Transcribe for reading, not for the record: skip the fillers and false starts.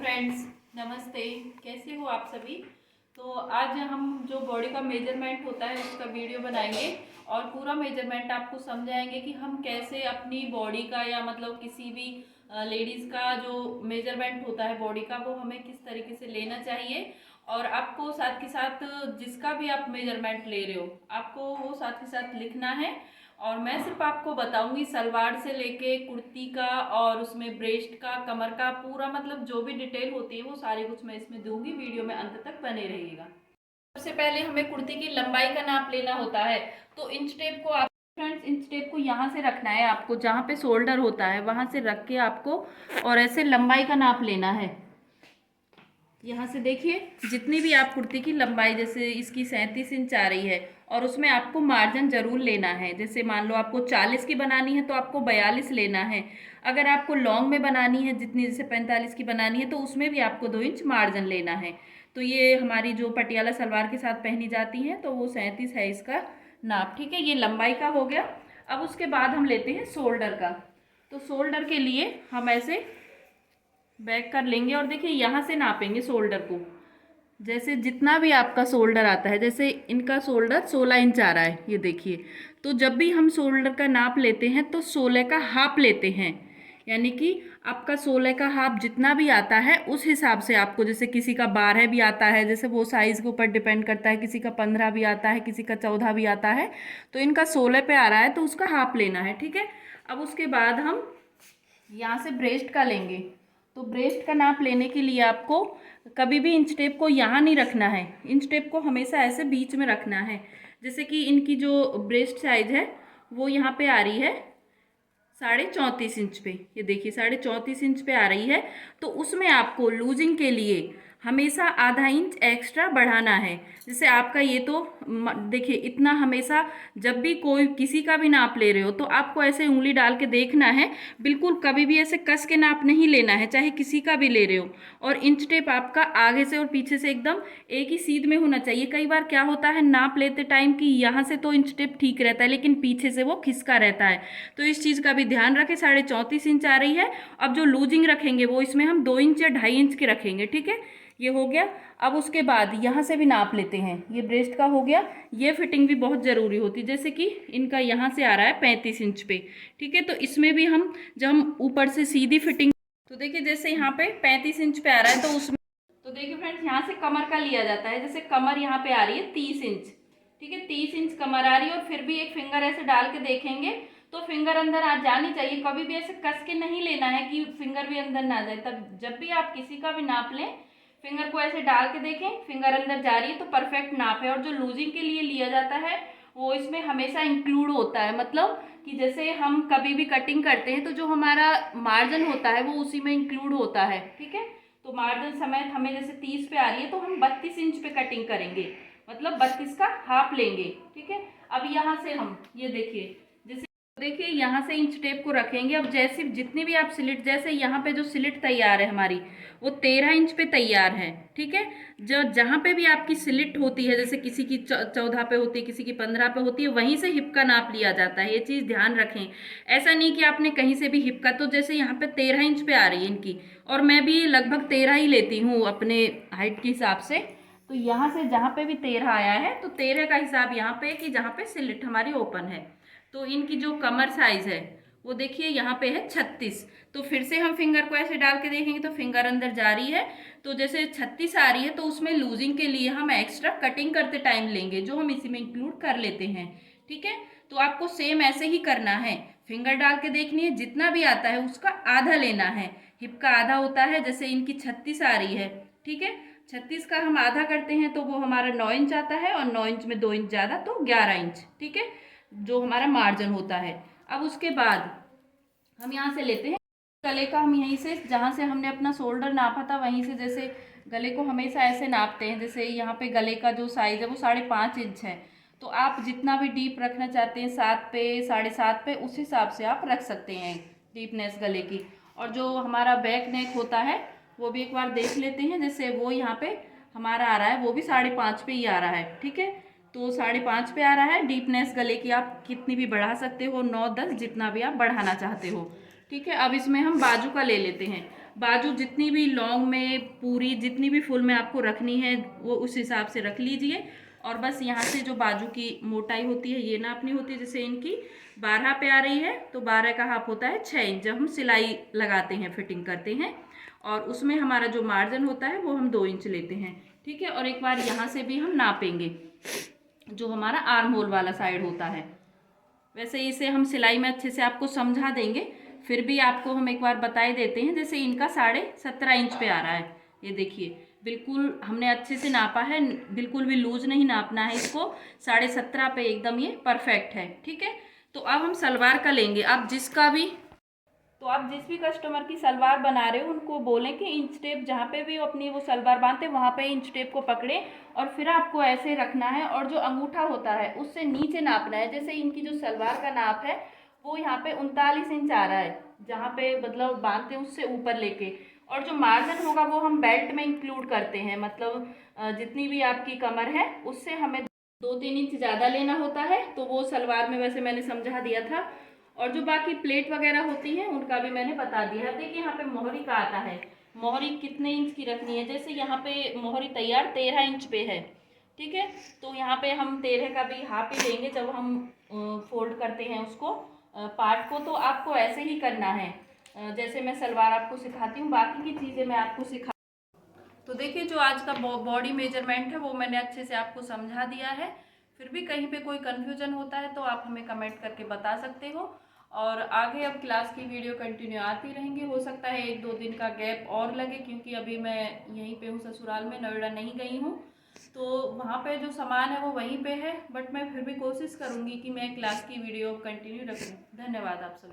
Friends, नमस्ते। कैसे हो आप सभी। तो आज हम जो बॉडी का मेजरमेंट होता है उसका वीडियो बनाएंगे और पूरा मेजरमेंट आपको समझाएंगे कि हम कैसे अपनी बॉडी का या मतलब किसी भी लेडीज़ का जो मेजरमेंट होता है बॉडी का वो हमें किस तरीके से लेना चाहिए। और आपको साथ के साथ जिसका भी आप मेजरमेंट ले रहे हो आपको वो साथ के साथ लिखना है। और मैं सिर्फ आपको बताऊंगी सलवार से लेके कुर्ती का और उसमें ब्रेस्ट का कमर का पूरा मतलब जो भी डिटेल होती है वो सारी कुछ मैं इसमें दूंगी। वीडियो में अंत तक बने रहिएगा। सबसे पहले हमें कुर्ती की लंबाई का नाप लेना होता है। तो इंच टेप को आप फ्रेंड्स इंच टेप को यहाँ से रखना है आपको, जहाँ पे शोल्डर होता है वहां से रख के आपको और ऐसे लंबाई का नाप लेना है। यहाँ से देखिए जितनी भी आप कुर्ती की लंबाई, जैसे इसकी 37 इंच आ रही है और उसमें आपको मार्जिन जरूर लेना है। जैसे मान लो आपको 40 की बनानी है तो आपको 42 लेना है। अगर आपको लॉन्ग में बनानी है जितनी, जैसे 45 की बनानी है तो उसमें भी आपको 2 इंच मार्जिन लेना है। तो ये हमारी जो पटियाला सलवार के साथ पहनी जाती है तो वो 37 है इसका नाप। ठीक है, ये लंबाई का हो गया। अब उसके बाद हम लेते हैं शोल्डर का। तो शोल्डर के लिए हम ऐसे बैक कर लेंगे और देखिए यहाँ से नापेंगे शोल्डर को। जैसे जितना भी आपका शोल्डर आता है, जैसे इनका शोल्डर 16 इंच आ रहा है ये देखिए। तो जब भी हम शोल्डर का नाप लेते हैं तो 16 का हाफ लेते हैं। यानी कि आपका 16 का हाफ जितना भी आता है उस हिसाब से आपको, जैसे किसी का 12 भी आता है, जैसे वो साइज़ के ऊपर डिपेंड करता है, किसी का 15 भी आता है, किसी का 14 भी आता है। तो इनका 16 पे आ रहा है तो उसका हाफ लेना है। ठीक है, अब उसके बाद हम यहाँ से ब्रेस्ट का लेंगे। तो ब्रेस्ट का नाप लेने के लिए आपको कभी भी इंच टेप को यहाँ नहीं रखना है, इंच टेप को हमेशा ऐसे बीच में रखना है। जैसे कि इनकी जो ब्रेस्ट साइज है वो यहाँ पे आ रही है 34.5 इंच पे, ये देखिए 34.5 इंच पे आ रही है। तो उसमें आपको लूजिंग के लिए हमेशा आधा इंच एक्स्ट्रा बढ़ाना है। जैसे आपका ये तो देखिए इतना, हमेशा जब भी कोई किसी का भी नाप ले रहे हो तो आपको ऐसे उंगली डाल के देखना है, बिल्कुल कभी भी ऐसे कस के नाप नहीं लेना है, चाहे किसी का भी ले रहे हो। और इंच टेप आपका आगे से और पीछे से एकदम एक ही सीध में होना चाहिए। कई बार क्या होता है नाप लेते टाइम कि यहाँ से तो इंच टेप ठीक रहता है लेकिन पीछे से वो खिसका रहता है। तो इस चीज़ का भी ध्यान रखें। 34.5 इंच आ रही है। अब जो लूजिंग रखेंगे वो इसमें हम 2 इंच या 2.5 इंच के रखेंगे। ठीक है, ये हो गया। अब उसके बाद यहाँ से भी नाप लेते हैं। ये ब्रेस्ट का हो गया। ये फिटिंग भी बहुत ज़रूरी होती है, जैसे कि इनका यहाँ से आ रहा है 35 इंच पे। ठीक है, तो इसमें भी हम जब हम ऊपर से सीधी फिटिंग, तो देखिए जैसे यहाँ पे 35 इंच पे आ रहा है तो उसमें, तो देखिए फ्रेंड्स यहाँ से कमर का लिया जाता है। जैसे कमर यहाँ पे आ रही है 30 इंच। ठीक है, 30 इंच कमर आ रही है और फिर भी एक फिंगर ऐसे डाल के देखेंगे तो फिंगर अंदर आ जानी चाहिए। कभी भी ऐसे कस के नहीं लेना है कि फिंगर भी अंदर ना जाए। तब जब भी आप किसी का भी नाप लें, फिंगर को ऐसे डाल के देखें, फिंगर अंदर जा रही है तो परफेक्ट नाप है। और जो लूजिंग के लिए लिया जाता है वो इसमें हमेशा इंक्लूड होता है। मतलब कि जैसे हम कभी भी कटिंग करते हैं तो जो हमारा मार्जिन होता है वो उसी में इंक्लूड होता है। ठीक है, तो मार्जिन समेत हमें जैसे 30 पे आ रही है तो हम 32 इंच पे कटिंग करेंगे, मतलब 32 का हाफ लेंगे। ठीक है, अब यहाँ से हम ये देखिए, जैसे देखिए यहाँ से इंच टेप को रखेंगे। अब जैसे जितनी भी आप स्लिट, जैसे यहाँ पे जो स्लिट तैयार है हमारी वो 13 इंच पे तैयार है। ठीक है, जो जहाँ पे भी आपकी स्लिट होती है, जैसे किसी की 14 पे होती है, किसी की 15 पे होती है, वहीं से हिप का नाप लिया जाता है। ये चीज़ ध्यान रखें। ऐसा नहीं कि आपने कहीं से भी हिप का, तो जैसे यहाँ पे 13 इंच पे आ रही है इनकी और मैं भी लगभग 13 ही लेती हूँ अपने हाइट के हिसाब से। तो यहाँ से जहाँ पे भी 13 आया है तो 13 का हिसाब यहाँ पे कि जहाँ पे स्लिट हमारी ओपन है। तो इनकी जो कमर साइज है वो देखिए यहाँ पे है 36। तो फिर से हम फिंगर को ऐसे डाल के देखेंगे तो फिंगर अंदर जा रही है। तो जैसे 36 आ रही है तो उसमें लूजिंग के लिए हम एक्स्ट्रा कटिंग करते टाइम लेंगे, जो हम इसी में इंक्लूड कर लेते हैं। ठीक है, तो आपको सेम ऐसे ही करना है। फिंगर डाल के देखनी है, जितना भी आता है उसका आधा लेना है। हिप का आधा होता है, जैसे इनकी 36 आ रही है। ठीक है, 36 का हम आधा करते हैं तो वो हमारा 9 इंच आता है और 9 इंच में 2 इंच ज़्यादा तो 11 इंच। ठीक है, जो हमारा मार्जिन होता है। अब उसके बाद हम यहाँ से लेते हैं गले का। हम यहीं से जहाँ से हमने अपना शोल्डर नापा था वहीं से, जैसे गले को हमेशा ऐसे नापते हैं। जैसे यहाँ पे गले का जो साइज है वो 5.5 इंच है। तो आप जितना भी डीप रखना चाहते हैं, 7 पे 7.5 पे, उस हिसाब से आप रख सकते हैं डीपनेस गले की। और जो हमारा बैक नेक होता है वो भी एक बार देख लेते हैं। जैसे वो यहाँ पे हमारा आ रहा है वो भी 5.5 पे ही आ रहा है। ठीक है, तो 5.5 पे आ रहा है। डीपनेस गले की आप कितनी भी बढ़ा सकते हो, 9 10 जितना भी आप बढ़ाना चाहते हो। ठीक है, अब इसमें हम बाजू का ले लेते हैं। बाजू जितनी भी लॉन्ग में पूरी जितनी भी फुल में आपको रखनी है वो उस हिसाब से रख लीजिए। और बस यहाँ से जो बाजू की मोटाई होती है ये नापनी होती है। जैसे इनकी 12 पे आ रही है तो 12 का हाफ होता है 6 इंच जब हम सिलाई लगाते हैं, फिटिंग करते हैं। और उसमें हमारा जो मार्जिन होता है वो हम 2 इंच लेते हैं, ठीक है। और एक बार यहाँ से भी हम नापेंगे जो हमारा आर्म होल वाला साइड होता है। वैसे इसे हम सिलाई में अच्छे से आपको समझा देंगे, फिर भी आपको हम एक बार बता ही देते हैं। जैसे इनका 17.5 इंच पे आ रहा है, ये देखिए बिल्कुल हमने अच्छे से नापा है, बिल्कुल भी लूज नहीं नापना है इसको। 17.5 पे एकदम ये परफेक्ट है, ठीक है। तो अब हम सलवार का लेंगे। आप जिस भी कस्टमर की सलवार बना रहे हो उनको बोलें कि इंच टेप जहाँ पे भी अपनी वो सलवार बांधते हैं वहाँ पे इंच टेप को पकड़े और फिर आपको ऐसे रखना है और जो अंगूठा होता है उससे नीचे नापना है। जैसे इनकी जो सलवार का नाप है वो यहाँ पे 39 इंच आ रहा है, जहाँ पे मतलब बांधते हैं उससे ऊपर लेके। और जो मार्जिन होगा वो हम बेल्ट में इंक्लूड करते हैं, मतलब जितनी भी आपकी कमर है उससे हमें 2-3 इंच ज़्यादा लेना होता है। तो वो सलवार में वैसे मैंने समझा दिया था। और जो बाकी प्लेट वगैरह होती हैं उनका भी मैंने बता दिया है। देखिए यहाँ पे मोहरी का आता है, मोहरी कितने इंच की रखनी है। जैसे यहाँ पे मोहरी तैयार 13 इंच पे है, ठीक है। तो यहाँ पे हम 13 का भी हाफ ही लेंगे जब हम फोल्ड करते हैं उसको पार्ट को। तो आपको ऐसे ही करना है जैसे मैं सलवार आपको सिखाती हूँ, बाकी की चीज़ें मैं आपको सिखा। तो देखिए जो आज का बॉडी मेजरमेंट है वो मैंने अच्छे से आपको समझा दिया है। फिर भी कहीं पे कोई कन्फ्यूजन होता है तो आप हमें कमेंट करके बता सकते हो। और आगे अब क्लास की वीडियो कंटिन्यू आती रहेंगी। हो सकता है 1-2 दिन का गैप और लगे क्योंकि अभी मैं यहीं पे हूँ ससुराल में, नोएडा नहीं गई हूँ। तो वहाँ पे जो सामान है वो वहीं पे है, बट मैं फिर भी कोशिश करूँगी कि मैं क्लास की वीडियो कंटिन्यू रखूँ। धन्यवाद आप सभी।